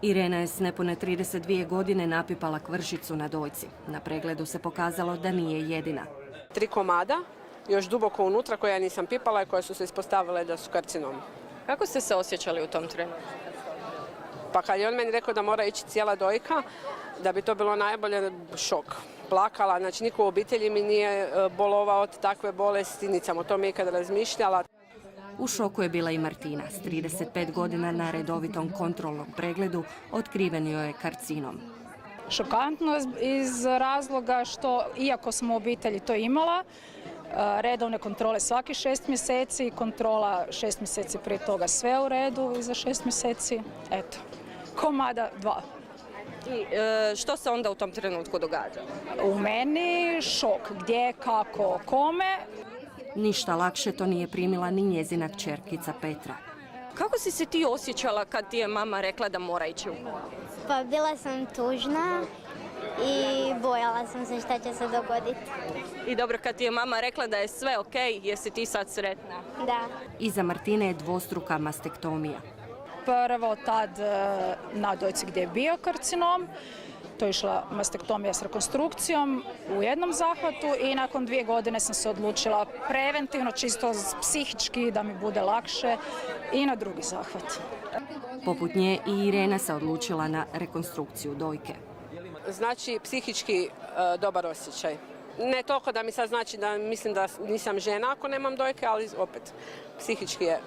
Irena je s nepune 32 godine napipala kvršicu na dojci. Na pregledu se pokazalo da nije jedina. 3 komada, još duboko unutra, koje ja nisam pipala i koje su se ispostavile da su karcinom. Kako ste se osjećali u tom trenutku? Pa kad je on meni rekao da mora ići cijela dojka, da bi to bilo najbolje, šok. Plakala, znači niko u obitelji mi nije bolovao od takve bolesti, niti sam o tome ikada razmišljala. U šoku je bila i Martina. S 35 godina na redovitom kontrolnom pregledu otkriven joj je karcinom. Šokantno iz razloga što, iako smo u obitelji to imala, redovne kontrole svaki 6 mjeseci, kontrola 6 mjeseci prije toga sve u redu i za 6 mjeseci, eto, komada 2. I što se onda u tom trenutku događa? U meni šok, gdje, kako, kome. Ništa lakše to nije primila ni njezina kćerkica Petra. Kako si se ti osjećala kad ti je mama rekla da mora ići u bolnicu? Pa bila sam tužna i bojala sam se šta će se dogoditi. I dobro, kad ti je mama rekla da je sve ok, jesi ti sad sretna? Da. Iza Martine je dvostruka mastektomija. Prvo tad na dojci gdje je bio karcinom, to je išla mastektomija s rekonstrukcijom u jednom zahvatu i nakon 2 godine sam se odlučila preventivno, čisto psihički da mi bude lakše i na drugi zahvat. Poput nje i Irena se odlučila na rekonstrukciju dojke. Znači psihički dobar osjećaj. Ne toliko da mi sad znači da mislim da nisam žena ako nemam dojke, ali opet psihički je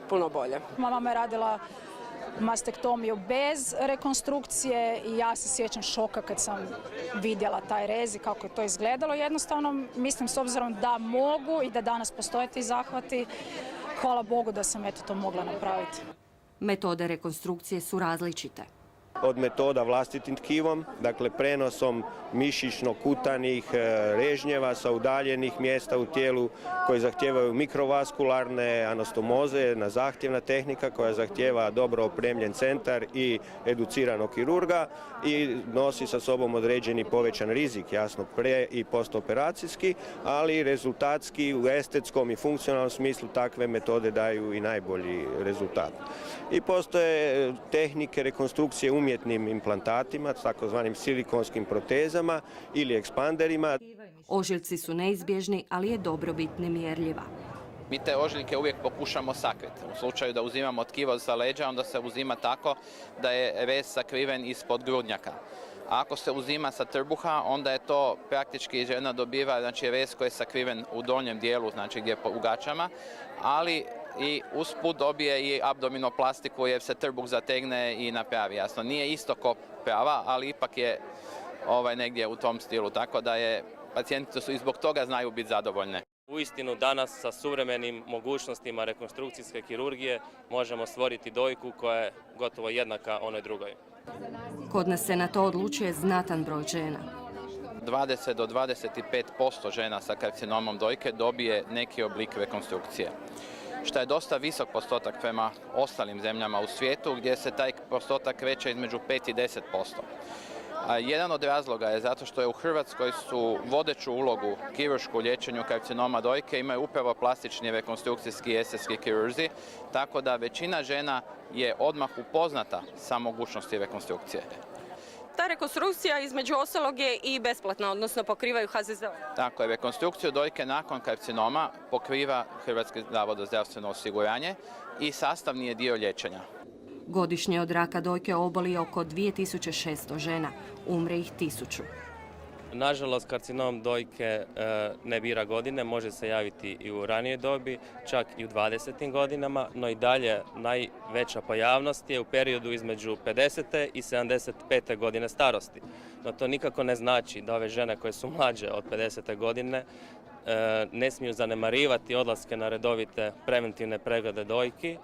puno bolje. Mama me radila mastektomiju bez rekonstrukcije i ja se sjećam šoka kad sam vidjela taj rez i kako je to izgledalo. Jednostavno mislim s obzirom da mogu i da danas postoje ti zahvati, hvala Bogu da sam eto to mogla napraviti. Metode rekonstrukcije su različite. Od metoda vlastitim tkivom, dakle prenosom mišićno-kutanih režnjeva sa udaljenih mjesta u tijelu koji zahtijevaju mikrovaskularne anastomoze, na zahtjevna tehnika koja zahtijeva dobro opremljen centar i educiranog kirurga i nosi sa sobom određeni povećan rizik, jasno pre i postoperacijski, ali rezultatski u estetskom i funkcionalnom smislu takve metode daju i najbolji rezultat. I postoje tehnike rekonstrukcije umjetnim implantatima, takozvanim silikonskim protezama ili ekspanderima. Ožiljci su neizbježni, ali je dobrobit nemjerljiva. Mi te ožiljke uvijek pokušamo sakriti. U slučaju da uzimamo tkivo sa leđa, onda se uzima tako da je rez sakriven ispod grudnjaka. A ako se uzima sa trbuha, onda je to praktički žena dobiva, znači rez koji je sakriven u donjem dijelu, znači gdje je po ugačama, ali i usput dobije i abdominoplastiku jer se trbuh zategne i napravi. Jasno, nije isto ko prava, ali ipak je negdje u tom stilu, tako da je pacijenti su i zbog toga znaju biti zadovoljne. Uistinu danas sa suvremenim mogućnostima rekonstrukcijske kirurgije možemo stvoriti dojku koja je gotovo jednaka onoj drugoj. Kod nas se na to odlučuje znatan broj žena. 20 do 25% žena sa karcinomom dojke dobije neki oblik rekonstrukcije, što je dosta visok postotak prema ostalim zemljama u svijetu gdje se taj postotak kreće između 5 i 10%. Jedan od razloga je zato što je u Hrvatskoj su vodeću ulogu kiruršku liječenju karcinoma dojke imaju upravo plastični rekonstrukcijski i estetski kirurzi, tako da većina žena je odmah upoznata sa mogućnosti rekonstrukcije. Ta rekonstrukcija između ostalog je i besplatna, odnosno pokrivaju HZZO. Tako je, rekonstrukciju dojke nakon karcinoma pokriva Hrvatski zavod za zdravstveno osiguranje i sastavni je dio liječenja. Godišnje od raka dojke oboli oko 2600 žena, umre ih 1000. Nažalost, karcinom dojke ne bira godine, može se javiti i u ranijoj dobi, čak i u 20. godinama, no i dalje najveća pojavnost je u periodu između 50. i 75. godine starosti. No to nikako ne znači da ove žene koje su mlađe od 50. godine ne smiju zanemarivati odlaske na redovite preventivne preglede dojki.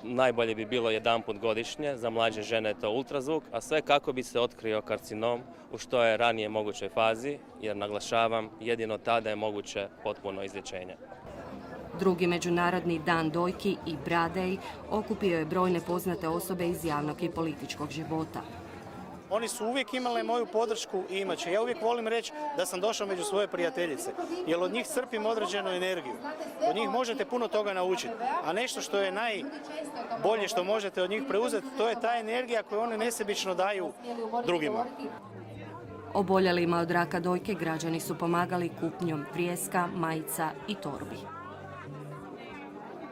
Najbolje bi bilo jedanput godišnje, za mlađe žene je to ultrazvuk, a sve kako bi se otkrio karcinom u što je ranije mogućoj fazi, jer naglašavam, jedino tada je moguće potpuno izlječenje. Drugi međunarodni dan dojki i Bradej okupio je brojne poznate osobe iz javnog i političkog života. oni su uvijek imali moju podršku i imat će. Ja uvijek volim reći da sam došao među svoje prijateljice, jer od njih crpim određenu energiju. Od njih možete puno toga naučiti, a nešto što je najbolje što možete od njih preuzeti, to je ta energija koju one nesebično daju drugima. Oboljelima od raka dojke građani su pomagali kupnjom vrijeska, majica i torbi.